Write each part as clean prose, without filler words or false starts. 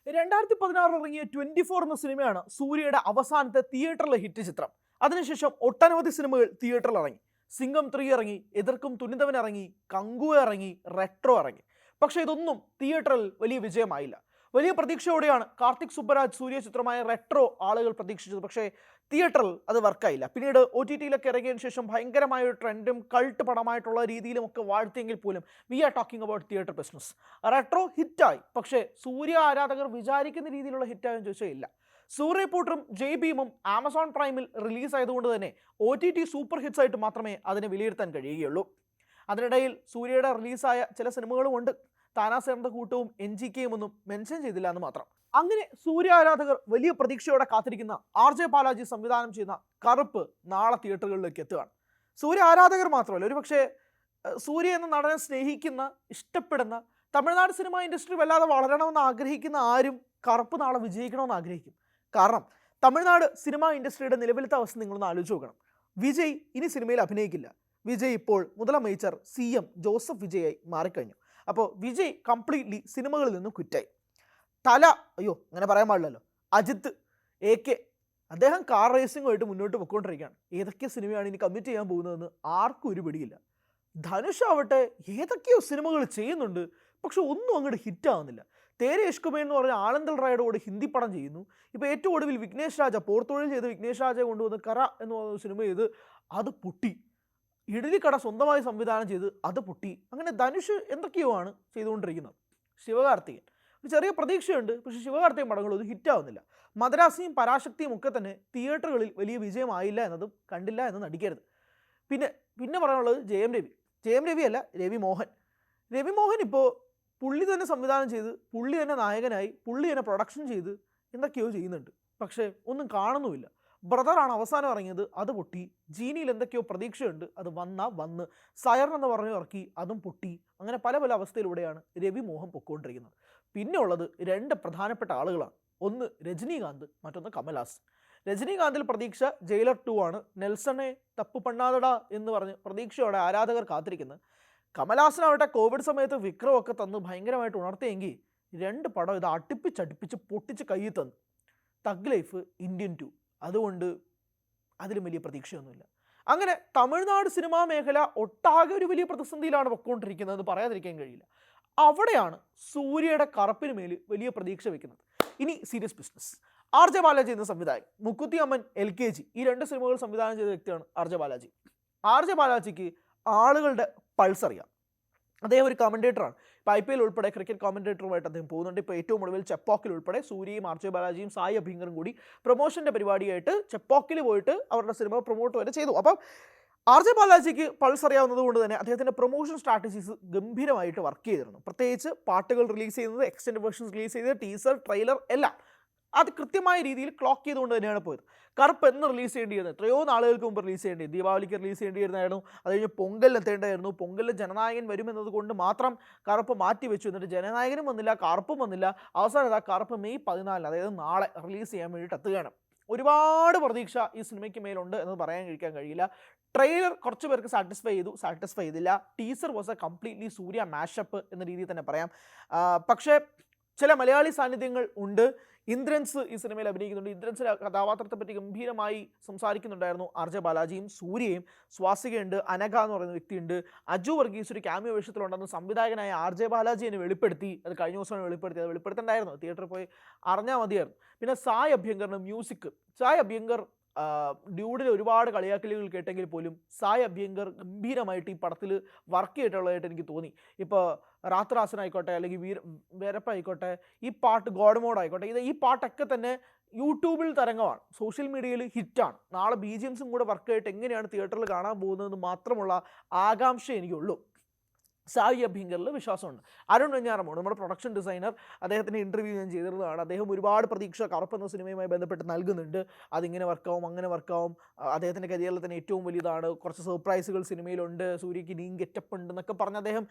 2016 ഇറങ്ങിയ 24 എന്ന സിനിമയാണ് സൂര്യയുടെ അവസാനത്തെ തിയേറ്ററിലെ ഹിറ്റ് ചിത്രം. അതിനുശേഷം ഒട്ടനവധി സിനിമകൾ തിയേറ്ററിൽ ഇറങ്ങി. സിംഗം 3 ഇറങ്ങി, എതിർക്കും തുനിന്തവൻ ഇറങ്ങി, കങ്കുവ ഇറങ്ങി, റെട്രോ ഇറങ്ങി. പക്ഷേ ഇതൊന്നും തിയേറ്ററിൽ വലിയ വിജയമായില്ല. വലിയ പ്രതീക്ഷയോടെയാണ് കാർത്തിക് സുബ്ബരാജ് സൂര്യ ചിത്രമായ റെട്രോ ആളുകൾ പ്രതീക്ഷിച്ചത്. പക്ഷേ തിയേറ്ററിൽ അത് വർക്കായില്ല. പിന്നീട് OTT-യിലൊക്കെ ഇറങ്ങിയതിനു ശേഷം ഭയങ്കരമായ ഒരു ട്രെൻഡും കൾട്ട് പടമായിട്ടുള്ള രീതിയിലും ഒക്കെ വാഴ്ത്തിയെങ്കിൽ പോലും we are talking about theatre business. Retro ഹിറ്റായി, പക്ഷേ സൂര്യ ആരാധകർ വിചാരിക്കുന്ന രീതിയിലുള്ള ഹിറ്റായെന്ന് ചോദിച്ചാൽ ഇല്ല. സൂര്യപൂട്ടറും ജയ് ഭീമും ആമസോൺ പ്രൈമിൽ റിലീസ് ആയതുകൊണ്ട് തന്നെ OTT സൂപ്പർ ഹിറ്റ്സ് ആയിട്ട് മാത്രമേ അതിനെ വിലയിരുത്താൻ കഴിയുകയുള്ളൂ. അതിനിടയിൽ സൂര്യയുടെ റിലീസായ ചില സിനിമകളും ഉണ്ട്. താനാസേറിന്റെ കൂട്ടവും NGKയും ഒന്നും മെൻഷൻ ചെയ്തില്ല എന്ന് മാത്രം. അങ്ങനെ സൂര്യ ആരാധകർ വലിയ പ്രതീക്ഷയോടെ കാത്തിരിക്കുന്ന RJ ബാലാജി സംവിധാനം ചെയ്യുന്ന കറുപ്പ് നാളെ തിയേറ്ററുകളിലേക്ക് എത്തുകയാണ്. സൂര്യ ആരാധകർ മാത്രമല്ല, ഒരുപക്ഷെ സൂര്യ എന്ന നടനെ സ്നേഹിക്കുന്ന, ഇഷ്ടപ്പെടുന്ന, തമിഴ്നാട് സിനിമ ഇൻഡസ്ട്രി വല്ലാതെ വളരണമെന്ന് ആഗ്രഹിക്കുന്ന ആരും കറുപ്പ് നാളെ വിജയിക്കണമെന്ന് ആഗ്രഹിക്കും. കാരണം തമിഴ്നാട് സിനിമ ഇൻഡസ്ട്രിയുടെ നിലവിലത്തെ അവസ്ഥ നിങ്ങളൊന്ന് ആലോചിച്ച് നോക്കണം. വിജയ് ഇനി സിനിമയിൽ അഭിനയിക്കില്ല. വിജയ് ഇപ്പോൾ മുതലമേച്ചർ CM ജോസഫ് വിജയായി മാറിക്കഴിഞ്ഞു. അപ്പോൾ വിജയ് കംപ്ലീറ്റ്ലി സിനിമകളിൽ നിന്നും ക്വിറ്റായി. അങ്ങനെ പറയാൻ പാടില്ലല്ലോ, അജിത്ത് AK അദ്ദേഹം കാർ റേസിംഗുമായിട്ട് മുന്നോട്ട് പൊയ്ക്കൊണ്ടിരിക്കുകയാണ്. ഏതൊക്കെ സിനിമയാണ് ഇനി കമ്മിറ്റ് ചെയ്യാൻ പോകുന്നതെന്ന് ആർക്കും ഒരു പിടിയില്ല. ധനുഷ് ആവട്ടെ ഏതൊക്കെയോ സിനിമകൾ ചെയ്യുന്നുണ്ട്, പക്ഷെ ഒന്നും അങ്ങോട്ട് ഹിറ്റാവുന്നില്ല. തേരെ ഇഷ്കുമേ എന്ന് പറഞ്ഞ ആനന്ദൽ റായുടെ കൂടെ ഹിന്ദി പടം ചെയ്യുന്നു. ഇപ്പോൾ ഏറ്റവും ഒടുവിൽ വിഘ്നേഷ് രാജ പോർത്തൊഴിൽ ചെയ്ത് വിഘ്നേഷ് രാജയെ കൊണ്ടുവന്ന് കറ എന്ന് പറയുന്ന സിനിമ ചെയ്ത് അത് പൊട്ടി. ഇഡലിക്കട സ്വന്തമായി സംവിധാനം ചെയ്ത് അത് പൊട്ടി. അങ്ങനെ ധനുഷ് എന്തൊക്കെയോ ആണ് ചെയ്തുകൊണ്ടിരിക്കുന്നത്. ശിവകാർത്തികൻ ഒരു ചെറിയ പ്രതീക്ഷയുണ്ട്, പക്ഷേ ശിവകാർത്തികൻ പടങ്ങളൊന്നും ഹിറ്റാവുന്നില്ല. മദ്രാസിയും പരാശക്തിയും ഒക്കെ തന്നെ തിയേറ്ററുകളിൽ വലിയ വിജയമായില്ല എന്നതും കണ്ടില്ല എന്ന് നടിക്കരുത്. പിന്നെ പറയാനുള്ളത് ജയം രവി അല്ല, രവി മോഹൻ ഇപ്പോൾ പുള്ളി തന്നെ സംവിധാനം ചെയ്ത്, പുള്ളി തന്നെ നായകനായി, പുള്ളി തന്നെ പ്രൊഡക്ഷൻ ചെയ്ത് എന്തൊക്കെയോ ചെയ്യുന്നുണ്ട്. പക്ഷേ ഒന്നും കാണുന്നുമില്ല. ബ്രദറാണ് അവസാനം ഇറങ്ങിയത്, അത് പൊട്ടി. ജീനിയിൽ എന്തൊക്കെയോ പ്രതീക്ഷയുണ്ട്, അത് വന്ന്. സയർ എന്ന് പറഞ്ഞു ഇറക്കി, അതും പൊട്ടി. അങ്ങനെ പല അവസ്ഥയിലൂടെയാണ് രവി മോഹൻ പൊക്കോണ്ടിരിക്കുന്നത്. പിന്നെ ഉള്ളത് 2 പ്രധാനപ്പെട്ട ആളുകളാണ്. ഒന്ന് രജനീകാന്ത്, മറ്റൊന്ന് കമൽഹാസൻ. രജനീകാന്തിൽ പ്രതീക്ഷ ജയിലർ 2 ആണ്. നെൽസണെ തപ്പു പണ്ണാതട എന്ന് പറഞ്ഞ് പ്രതീക്ഷയോടെ ആരാധകർ കാത്തിരിക്കുന്നത്. കമൽഹാസനാവട്ടെ കോവിഡ് സമയത്ത് വിക്രമൊക്കെ തന്ന് ഭയങ്കരമായിട്ട് ഉണർത്തിയെങ്കിൽ 2 പടം ഇത് അടുപ്പിച്ചടുപ്പിച്ച് പൊട്ടിച്ച് കയ്യിൽ തന്നു. Thug life, Indian 2. അതുകൊണ്ട് അതിലും വലിയ പ്രതീക്ഷയൊന്നുമില്ല. അങ്ങനെ തമിഴ്നാട് സിനിമാ മേഖല ഒട്ടാകെ ഒരു വലിയ പ്രതിസന്ധിയിലാണ് പൊയ്ക്കൊണ്ടിരിക്കുന്നത്, പറയാതിരിക്കാൻ കഴിയില്ല. അവിടെയാണ് സൂര്യയുടെ കറുപ്പിന് മേൽ വലിയ പ്രതീക്ഷ വെക്കുന്നത്. ഇനി സീരിയസ് ബിസിനസ്. RJ ബാലാജി എന്ന സംവിധായകൻ, മുക്കുത്തി അമ്മൻ, LKG ഈ 2 സിനിമകൾ സംവിധാനം ചെയ്ത വ്യക്തിയാണ് RJ ബാലാജി. RJ ബാലാജിക്ക് ആളുകളുടെ പൾസ് അറിയാം. അദ്ദേഹം ഒരു കമൻറ്റേറ്ററാണ്. ഇപ്പോൾ IPL ഉൾപ്പെടെ ക്രിക്കറ്റ് കമൻറ്റേറ്ററുമായിട്ട് അദ്ദേഹം പോകുന്നുണ്ട്. ഇപ്പോൾ ഏറ്റവും ഒടുവിൽ ചെപ്പോക്കിൽ ഉൾപ്പെടെ സൂര്യയും RJ ബാലാജിയും സായി അഭ്യങ്കറും കൂടി പ്രൊമോഷൻ്റെ പരിപാടിയായിട്ട് ചെപ്പോക്കിൽ പോയിട്ട് അവരുടെ സിനിമ പ്രൊമോട്ട് വരെ ചെയ്തു. അപ്പം RJ ബാലാജിക്ക് പൾസ് അറിയാവുന്നത് കൊണ്ട് തന്നെ അദ്ദേഹത്തിൻ്റെ പ്രൊമോഷൻ സ്ട്രാറ്റജീസ് ഗംഭീരമായിട്ട് വർക്ക് ചെയ്തിരുന്നു. പ്രത്യേകിച്ച് പാട്ടുകൾ റിലീസ് ചെയ്യുന്നത്, എക്സ്റ്റൻഡ് വേർഷൻസ് റിലീസ് ചെയ്തത്, ടീസർ, ട്രെയിലർ എല്ലാം അത് കൃത്യമായ രീതിയിൽ ക്ലോക്ക് ചെയ്തുകൊണ്ട് തന്നെയാണ് പോയത്. കറുപ്പ് എന്ന് റിലീസ് ചെയ്യേണ്ടിയിരുന്നത് എത്രയോ നാളുകൾക്ക് മുമ്പ് റിലീസ് ചെയ്യേണ്ടി, ദീപാവലിക്ക് റിലീസ് ചെയ്യേണ്ടിയിരുന്നായിരുന്നു. അത് കഴിഞ്ഞ് പൊങ്കലിൽ എത്തേണ്ടായിരുന്നു. പൊങ്കലിൽ ജനനായകൻ വരുമെന്നത് കൊണ്ട് മാത്രം കറുപ്പ് മാറ്റി വെച്ചു. എന്നിട്ട് ജനനായകനും വന്നില്ല, കറുപ്പും വന്നില്ല. അവസാനം കറുപ്പ് മെയ് 14, അതായത് നാളെ റിലീസ് ചെയ്യാൻ വേണ്ടിയിട്ട് എത്തുകയാണ്. ഒരുപാട് പ്രതീക്ഷ ഈ സിനിമയ്ക്ക് മേലുണ്ട് എന്ന് പറയാൻ കഴിയില്ല. ട്രെയിലർ കുറച്ച് പേർക്ക് സാറ്റിസ്ഫൈ ചെയ്തില്ല. Teaser was A completely Surya mashup എന്ന രീതിയിൽ തന്നെ പറയാം. പക്ഷേ ചില മലയാളി സാന്നിധ്യങ്ങൾ ഉണ്ട്. ഇന്ദ്രൻസ് ഈ സിനിമയിൽ അഭിനയിക്കുന്നുണ്ട്. ഇന്ദ്രൻസിൻ്റെ കഥാപാത്രത്തെ പറ്റി ഗംഭീരമായി സംസാരിക്കുന്നുണ്ടായിരുന്നു RJ ബാലാജിയും സൂര്യയും. സ്വാസികയുണ്ട്, അനഘ എന്ന് പറയുന്ന വ്യക്തിയുണ്ട്, അജു വർഗീസ് ഒരു ക്യാമിയോ വേഷത്തിലുണ്ടെന്ന് സംവിധായകനായ RJ ബാലാജി എന്നെ വെളിപ്പെടുത്തി. അത് കഴിഞ്ഞ ദിവസമാണ് അത് വെളിപ്പെടുത്തണ്ടായിരുന്നു, തിയേറ്ററിൽ പോയി അറിഞ്ഞാൽ മതിയായിരുന്നു. പിന്നെ സായ് അഭ്യങ്കറിന് മ്യൂസിക്. സായ് അഭ്യങ്കർ ഡ്യൂഡിൽ ഒരുപാട് കളിയാക്കലുകൾ കേട്ടെങ്കിൽ പോലും സായ് അഭ്യങ്കർ ഗംഭീരമായിട്ട് ഈ പടത്തിൽ വർക്ക് ചെയ്തിട്ടുള്ളതായിട്ട് എനിക്ക് തോന്നി. ഇപ്പോൾ റാത്രാസൻ ആയിക്കോട്ടെ, അല്ലെങ്കിൽ വേരപ്പ ആയിക്കോട്ടെ, ഈ പാട്ട് ഗോഡ് മോഡ് ആയിക്കോട്ടെ, ഈ പാട്ടൊക്കെ തന്നെ യൂട്യൂബിൽ തരംഗമാണ്, സോഷ്യൽ മീഡിയയിൽ ഹിറ്റാണ്. നാളെ BGMസും കൂടെ വർക്ക് ആയിട്ട് എങ്ങനെയാണ് തിയേറ്ററിൽ കാണാൻ പോകുന്നതെന്ന് മാത്രമുള്ള ആകാംക്ഷ എനിക്കുള്ളൂ. സായി അഭ്യങ്കറിൽ വിശ്വാസമുണ്ട്. അരുൺ വെഞ്ഞാറമ്മൂട് നമ്മുടെ പ്രൊഡക്ഷൻ ഡിസൈനർ, അദ്ദേഹത്തിൻ്റെ ഇൻ്റർവ്യൂ ഞാൻ ചെയ്തിരുന്നതാണ്. അദ്ദേഹം ഒരുപാട് പ്രതീക്ഷ കറുപ്പ് എന്ന സിനിമയുമായി ബന്ധപ്പെട്ട് നൽകുന്നുണ്ട്. അതിങ്ങനെ വർക്കാവും, അങ്ങനെ വർക്കാവും, അദ്ദേഹത്തിൻ്റെ കരിയറിൽ തന്നെ ഏറ്റവും വലിയതാണ്, കുറച്ച് സർപ്രൈസുകൾ സിനിമയിലുണ്ട്, സൂര്യയ്ക്ക് നീ ഗെറ്റപ്പ് ഉണ്ട് എന്നൊക്കെ പറഞ്ഞ്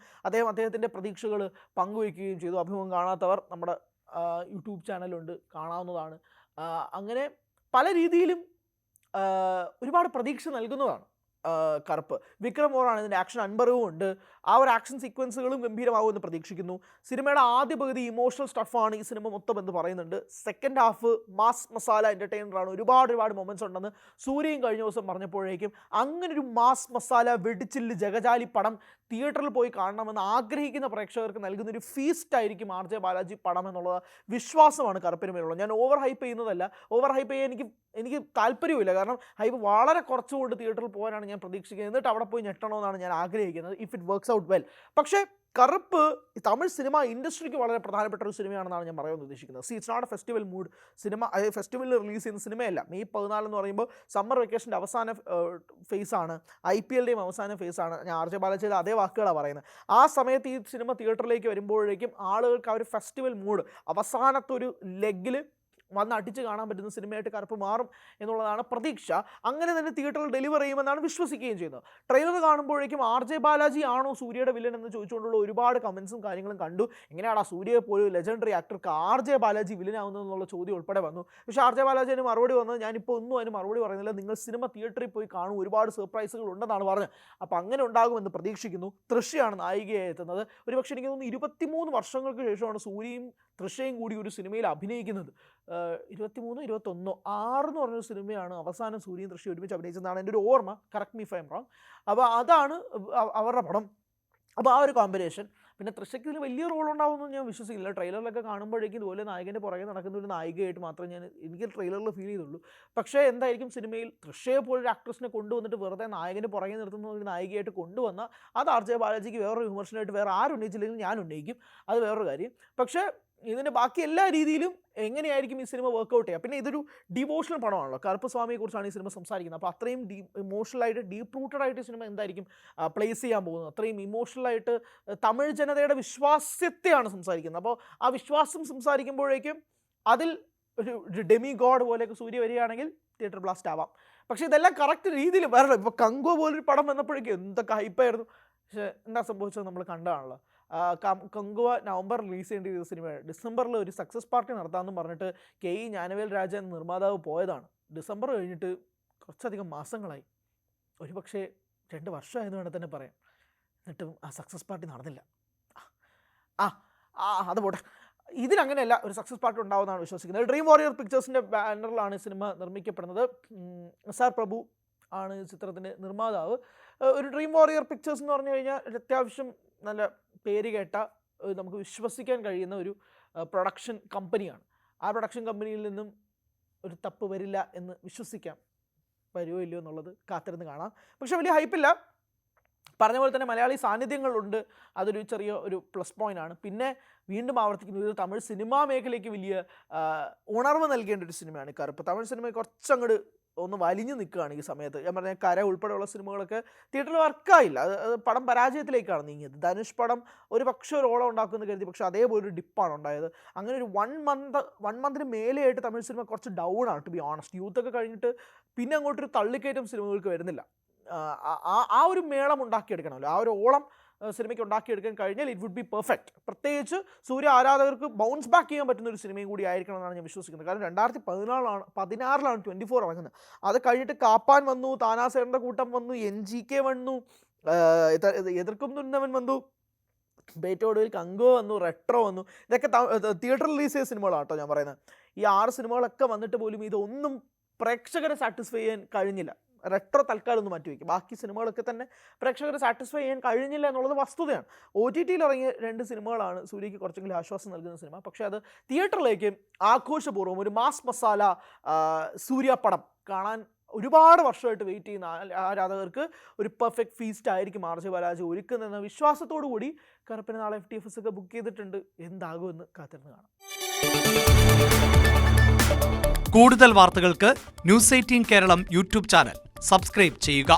അദ്ദേഹത്തിൻ്റെ പ്രതീക്ഷകൾ പങ്കുവയ്ക്കുകയും ചെയ്തു. അഭിമുഖം കാണാത്തവർ നമ്മുടെ യൂട്യൂബ് ചാനലുണ്ട്, കാണാവുന്നതാണ്. അങ്ങനെ പല രീതിയിലും ഒരുപാട് പ്രതീക്ഷ നൽകുന്നതാണ്. കറുപ്പ്. വിക്രം ഓറാണ് ഇതിൻ്റെ ആക്ഷൻ അൻപറിവും ഉണ്ട്. ആ ഒരു ആക്ഷൻ സീക്വൻസുകളും ഗംഭീരമാകുമെന്ന് പ്രതീക്ഷിക്കുന്നു. സിനിമയുടെ ആദ്യ പകുതി ഇമോഷണൽ സ്റ്റഫാണ് ഈ സിനിമ മൊത്തം എന്ന് പറയുന്നുണ്ട്. സെക്കൻഡ് ഹാഫ് മാസ് മസാല എൻ്റർടൈനറാണ്. ഒരുപാട് മൊമെൻറ്റ്സ് ഉണ്ടെന്ന് സൂര്യയും കഴിഞ്ഞ ദിവസം പറഞ്ഞപ്പോഴേക്കും അങ്ങനൊരു മാസ് മസാല വെടിച്ചില്ല് ജഗജാലി പടം തിയേറ്ററിൽ പോയി കാണണമെന്ന് ആഗ്രഹിക്കുന്ന പ്രേക്ഷകർക്ക് നൽകുന്നൊരു ഫീസ്റ്റ് ആയിരിക്കും ആർ ജെ ബാലാജി പടം എന്നുള്ള വിശ്വാസമാണ് കറുപ്പിന് മേലുള്ളത്. ഞാൻ ഓവർ ഹൈപ്പ് ചെയ്യുന്നതല്ല. ഓവർ ഹൈപ്പ് ചെയ്യാൻ എനിക്ക് താല്പര്യമില്ല. കാരണം ഹൈപ്പ് വളരെ കുറച്ചുകൊണ്ട് തിയേറ്ററിൽ പോകാനാണ് ഞാൻ പ്രതീക്ഷിക്കുന്നത്. എന്നിട്ട് അവിടെ പോയി ഞെട്ടണമെന്നാണ് ഞാൻ ആഗ്രഹിക്കുന്നത്, if it works out well. പക്ഷേ കറുപ്പ് തമിഴ് സിനിമ ഇൻഡസ്ട്രിക്ക് വളരെ പ്രധാനപ്പെട്ട ഒരു സിനിമയാണെന്നാണ് ഞാൻ പറയാൻ ഉദ്ദേശിക്കുന്നത്. It's not a festival mood cinema. ഫെസ്റ്റിവലിൽ റിലീസ് ചെയ്യുന്ന സിനിമയല്ല. മെയ് 14 എന്ന് പറയുമ്പോൾ സമ്മർ വെക്കേഷൻ്റെ അവസാന ഫേസാണ്, IPLയുടെയും അവസാന ഫേസാണ്. ഞാൻ ആർ ജെ ബാലാജിയുടെ അതേ വാക്കുകളാണ് പറയുന്നത്. ആ സമയത്ത് ഈ സിനിമ തിയേറ്ററിലേക്ക് വരുമ്പോഴേക്കും ആളുകൾക്ക് ആ ഒരു ഫെസ്റ്റിവൽ മൂഡ് അവസാനത്തൊരു ലെഗിൽ വന്ന് അടിച്ച് കാണാൻ പറ്റുന്ന സിനിമയായിട്ട് കറുപ്പ് മാറും എന്നുള്ളതാണ് പ്രതീക്ഷ. അങ്ങനെ തന്നെ തിയേറ്ററിൽ ഡെലിവർ ചെയ്യുമെന്നാണ് വിശ്വസിക്കുകയും ചെയ്യുന്നത്. ട്രെയിലർ കാണുമ്പോഴേക്കും ആർ ജെ ബാലാജി ആണോ സൂര്യയുടെ വില്ലൻ എന്ന് ചോദിച്ചുകൊണ്ടുള്ള ഒരുപാട് കമൻസും കാര്യങ്ങളും കണ്ടു. എങ്ങനെയാണ് ആ സൂര്യയെ പോലും ലെജൻഡറി ആക്ടർക്ക് ആർ ജെ ബാലാജി വില്ലനാവുന്നതെന്നുള്ള ചോദ്യം ഉൾപ്പെടെ വന്നു. പക്ഷേ ആർ ജെ ബാലാജി അതിന് മറുപടി വന്നത്, ഞാനിപ്പോൾ ഒന്നും അതിന് മറുപടി പറയുന്നില്ല, നിങ്ങൾ സിനിമ തിയേറ്ററിൽ പോയി കാണും, ഒരുപാട് സർപ്രൈസുകൾ ഉണ്ടെന്നാണ് പറഞ്ഞത്. അപ്പോൾ അങ്ങനെ ഉണ്ടാകുമെന്ന് പ്രതീക്ഷിക്കുന്നു. തൃശ്യാണ് നായികയായി എത്തുന്നത്. ഒരുപക്ഷെ എനിക്ക് തോന്നുന്നു 23 വർഷങ്ങൾക്ക് ശേഷമാണ് സൂര്യയും തൃശ്യയും കൂടി ഒരു സിനിമയിൽ അഭിനയിക്കുന്നത്. 23, 21, 6 എന്ന് പറഞ്ഞൊരു സിനിമയാണ് അവസാനം സൂര്യയും തൃശ്യ ഒരുമിച്ച് അഭിനയിച്ചതെന്നാണ് എൻ്റെ ഒരു ഓർമ്മ. Correct me if I M wrong. അപ്പോൾ അതാണ് അവരുടെ പടം. അപ്പോൾ ആ ഒരു കോമ്പിനേഷൻ. പിന്നെ തൃശ്യയ്ക്ക് ഇതിന് വലിയ റോൾ ഉണ്ടാവുമെന്ന് ഞാൻ വിശ്വസിക്കില്ല. ട്രെയിലറിലൊക്കെ കാണുമ്പോഴേക്കും ഇതുപോലെ നായകൻ്റെ പുറകെ നടക്കുന്ന ഒരു നായികയായിട്ട് മാത്രമേ എനിക്ക് ട്രെയിലറിൽ ഫീൽ ചെയ്തുള്ളൂ. പക്ഷേ എന്തായിരിക്കും സിനിമയിൽ തൃശ്യയെ പോലൊരു ആക്ട്രസിനെ കൊണ്ടുവന്നിട്ട് വെറുതെ നായകൻ്റെ പുറകെ നിർത്തുന്ന ഒരു നായികയായിട്ട് കൊണ്ടുവന്ന അത് ആർ ജെ ബാലാജിക്ക് വേറൊരു വിമർശനമായിട്ട് വേറെ ആരും ഉന്നയിച്ചില്ലെങ്കിൽ ഞാൻ ഉന്നയിക്കും. അത് വേറൊരു കാര്യം. പക്ഷേ ഇതിൻ്റെ ബാക്കി എല്ലാ രീതിയിലും എങ്ങനെയായിരിക്കും ഈ സിനിമ വർക്കൗട്ട് ചെയ്യുക. പിന്നെ ഇതൊരു ഡിവോഷണൽ പടമാണല്ലോ. കറുപ്പ് സ്വാമിയെ കുറിച്ചാണ് ഈ സിനിമ സംസാരിക്കുന്നത്. അപ്പോൾ അത്രയും ഇമോഷണലായിട്ട് ഡീപ്പ് റൂട്ടഡായിട്ട് ഈ സിനിമ എന്തായിരിക്കും പ്ലേസ് ചെയ്യാൻ പോകുന്നത്. അത്രയും ഇമോഷണലായിട്ട് തമിഴ് ജനതയുടെ വിശ്വാസ്യത്തെയാണ് സംസാരിക്കുന്നത്. അപ്പോൾ ആ വിശ്വാസം സംസാരിക്കുമ്പോഴേക്കും അതിൽ ഒരു ഡെമി ഗോഡ് പോലെയൊക്കെ സൂര്യ വരികയാണെങ്കിൽ തിയേറ്റർ ബ്ലാസ്റ്റ് ആവാം. പക്ഷേ ഇതെല്ലാം കറക്റ്റ് രീതിയിൽ വരണം. ഇപ്പോൾ കങ്കോ പോലൊരു പടം വന്നപ്പോഴേക്കും എന്തൊക്കെ ഹൈപ്പായിരുന്നു. പക്ഷേ എന്താ സംഭവിച്ചത് നമ്മൾ കണ്ടതാണല്ലോ. കങ്കുവ നവംബർ റിലീസ് ചെയ്യേണ്ട ഒരു സിനിമയാണ്. ഡിസംബറിൽ ഒരു സക്സസ് പാർട്ടി നടത്താമെന്ന് പറഞ്ഞിട്ട് KE ജ്ഞാനവേൽ രാജ എന്ന നിർമ്മാതാവ് പോയതാണ്. ഡിസംബർ കഴിഞ്ഞിട്ട് കുറച്ചധികം മാസങ്ങളായി, ഒരുപക്ഷെ 2 വർഷമായെന്ന് വേണമെങ്കിൽ തന്നെ പറയാം. എന്നിട്ടും ആ സക്സസ് പാർട്ടി നടന്നില്ല. അത് പോട്ടെ. ഇതിനങ്ങനെയല്ല, ഒരു സക്സസ് പാർട്ടി ഉണ്ടാവുമെന്നാണ് വിശ്വസിക്കുന്നത്. ഡ്രീം വാരിയർ പിക്ചേഴ്സിൻ്റെ ബാനറിലാണ് സിനിമ നിർമ്മിക്കപ്പെടുന്നത്. SR പ്രഭു ആണ് ചിത്രത്തിൻ്റെ നിർമ്മാതാവ്. ഒരു ഡ്രീം വാരിയർ പിക്ചേഴ്സ് എന്ന് പറഞ്ഞു കഴിഞ്ഞാൽ അത്യാവശ്യം നല്ല പേര് കേട്ട, നമുക്ക് വിശ്വസിക്കാൻ കഴിയുന്ന ഒരു പ്രൊഡക്ഷൻ കമ്പനിയാണ്. ആ പ്രൊഡക്ഷൻ കമ്പനിയിൽ നിന്നും ഒരു തപ്പ് വരില്ല എന്ന് വിശ്വസിക്കാം. വരുമോ ഇല്ലയോ എന്നുള്ളത് കാത്തിരുന്ന് കാണാം. പക്ഷേ വലിയ ഹൈപ്പില്ല. പറഞ്ഞ പോലെ തന്നെ മലയാളി സാന്നിധ്യങ്ങളുണ്ട്, അതൊരു ചെറിയ ഒരു പ്ലസ് പോയിൻ്റാണ്. പിന്നെ വീണ്ടും ആവർത്തിക്കുന്നത്, ഇത് തമിഴ് സിനിമാ മേഖലയ്ക്ക് വലിയ ഉണർവ് നൽകേണ്ട ഒരു സിനിമയാണ് കറുപ്പ്. തമിഴ് സിനിമ കുറച്ചങ്ങോട്ട് ഒന്ന് വലിഞ്ഞു നിൽക്കുകയാണ് ഈ സമയത്ത്. ഞാൻ പറഞ്ഞ കര ഉൾപ്പെടെയുള്ള സിനിമകളൊക്കെ തിയേറ്ററിൽ വർക്കായില്ല. അത് പടം പരാജയത്തിലേക്കാണ് നീങ്ങിയത്. ധനുഷ് പടം ഒരു പക്ഷേ ഒരു ഓളം ഉണ്ടാക്കുമെന്ന് കരുതി, പക്ഷേ അതേപോലെ ഒരു ഡിപ്പാണ് ഉണ്ടായത്. അങ്ങനെ ഒരു 1 മന്തിന് മേലെയായിട്ട് തമിഴ് സിനിമ കുറച്ച് ഡൗൺ ആണ്, ടു ബി ഓണസ്റ്റ്. യൂത്തൊക്കെ കഴിഞ്ഞിട്ട് പിന്നെ അങ്ങോട്ടൊരു തള്ളിക്കയറ്റം സിനിമകൾക്ക് വരുന്നില്ല. ആ ഒരു മേളം ഉണ്ടാക്കിയെടുക്കണമല്ലോ, ആ ഒരു ഓളം സിനിമയ്ക്ക് ഉണ്ടാക്കിയെടുക്കാൻ കഴിഞ്ഞാൽ ഇറ്റ് വുഡ് ബി പെർഫെക്റ്റ്. പ്രത്യേകിച്ച് സൂര്യ ആരാധകർക്ക് ബൗൺസ് ബാക്ക് ചെയ്യാൻ പറ്റുന്ന ഒരു സിനിമയും കൂടി ആയിരിക്കണം എന്നാണ് ഞാൻ വിശ്വസിക്കുന്നത്. കാരണം 2016 24 ഇറങ്ങുന്നത്. അത് കഴിഞ്ഞിട്ട് കാപ്പാൻ വന്നു, താനാസേറിൻ്റെ കൂട്ടം വന്നു, NGK വന്നു, എതിർക്കും തുന്നവൻ വന്നു, ബേറ്റോഡിൽ കങ്കോ വന്നു, റെട്രോ വന്നു. ഇതൊക്കെ തിയേറ്റർ റിലീസ് ചെയ്ത സിനിമകളാണ് കേട്ടോ ഞാൻ പറയുന്നത്. ഈ 6 സിനിമകളൊക്കെ വന്നിട്ട് പോലും ഇതൊന്നും പ്രേക്ഷകരെ സാറ്റിസ്ഫൈ ചെയ്യാൻ കഴിഞ്ഞില്ല. റെട്രോ തൽക്കാലം ഒന്ന് മാറ്റി വയ്ക്കും. ബാക്കി സിനിമകളൊക്കെ തന്നെ പ്രേക്ഷകരെ സാറ്റിസ്ഫൈ ചെയ്യാൻ കഴിഞ്ഞില്ല എന്നുള്ളത് വസ്തുതയാണ്. OTTയിൽ ഇറങ്ങിയ 2 സിനിമകളാണ് സൂര്യയ്ക്ക് കുറച്ചെങ്കിലും ആശ്വാസം നൽകുന്ന സിനിമ. പക്ഷേ അത് തിയേറ്ററിലേക്ക് ആഘോഷപൂർവ്വം ഒരു മാസ് മസാല സൂര്യ പടം കാണാൻ ഒരുപാട് വർഷമായിട്ട് വെയിറ്റ് ചെയ്യുന്ന ആരാധകർക്ക് ഒരു പെർഫെക്റ്റ് ഫീസ്റ്റ് ആയിരിക്കും ആർ ജെ ബാലാജി ഒരുക്കുന്നതെന്ന വിശ്വാസത്തോടു കൂടി കറുപ്പിന് നാളെ FTFS ഒക്കെ ബുക്ക് ചെയ്തിട്ടുണ്ട്. എന്താകുമെന്ന് കാത്തിരുന്ന് കാണാം. കൂടുതൽ വാർത്തകൾക്ക് News 18 Keralam YouTube channel subscribe ചെയ്യുക.